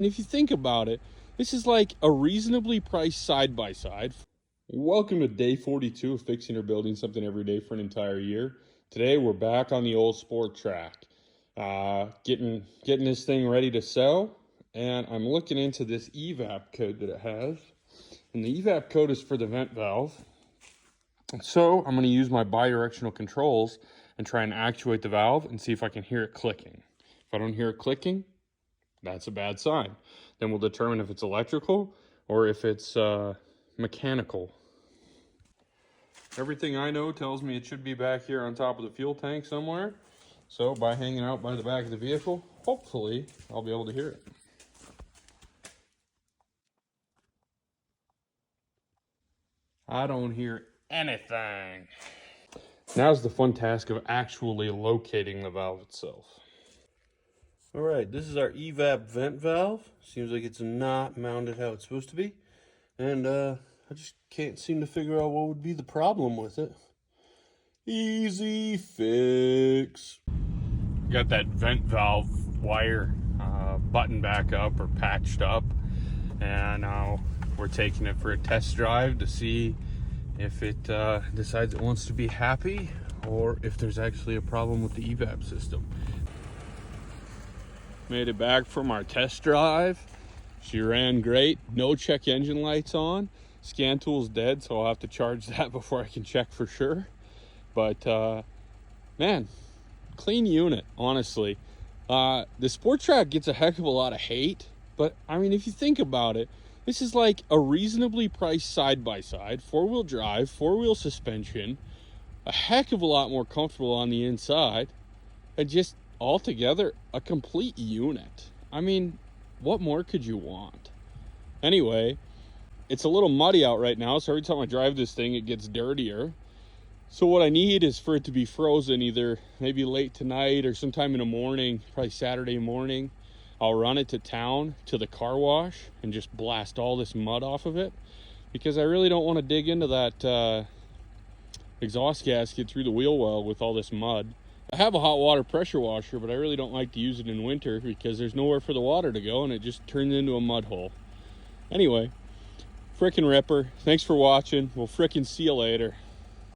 And if you think about it, this is like a reasonably priced side-by-side. Welcome to day 42 of fixing or building something every day for an entire year. Today we're back on the old sport track, getting this thing ready to sell, and I'm looking into this evap code that it has. And the evap code is for the vent valve. So I'm going to use my bidirectional controls and try and actuate the valve and see if I can hear it clicking. If I don't hear it clicking, that's a bad sign. Then we'll determine if it's electrical or if it's mechanical. Everything I know tells me it should be back here on top of the fuel tank somewhere. So by hanging out by the back of the vehicle, hopefully I'll be able to hear it. I don't hear anything. Now's the fun task of actually locating the valve itself. All right, this is our evap vent valve. Seems like it's not mounted how it's supposed to be. And I just can't seem to figure out what would be the problem with it. Easy fix. Got that vent valve wire buttoned back up or patched up. And now we're taking it for a test drive to see if it decides it wants to be happy or if there's actually a problem with the evap system. Made it back from our test drive. She ran great. No check engine lights on. Scan tool's dead, so I'll have to charge that before I can check for sure. But man, clean unit, honestly. The Sport Track gets a heck of a lot of hate, but I mean, if you think about it, this is like a reasonably priced side-by-side, four-wheel drive, four-wheel suspension, a heck of a lot more comfortable on the inside, and just altogether a complete unit. I mean, what more could you want? Anyway, it's a little muddy out right now, so every time I drive this thing, it gets dirtier. So what I need is for it to be frozen either maybe late tonight or sometime in the morning, probably Saturday morning. I'll run it to town to the car wash and just blast all this mud off of it, because I really don't want to dig into that exhaust gasket through the wheel well with all this mud. I have a hot water pressure washer, but I really don't like to use it in winter because there's nowhere for the water to go and it just turns into a mud hole. Anyway, frickin' ripper. Thanks for watching. We'll frickin' see you later.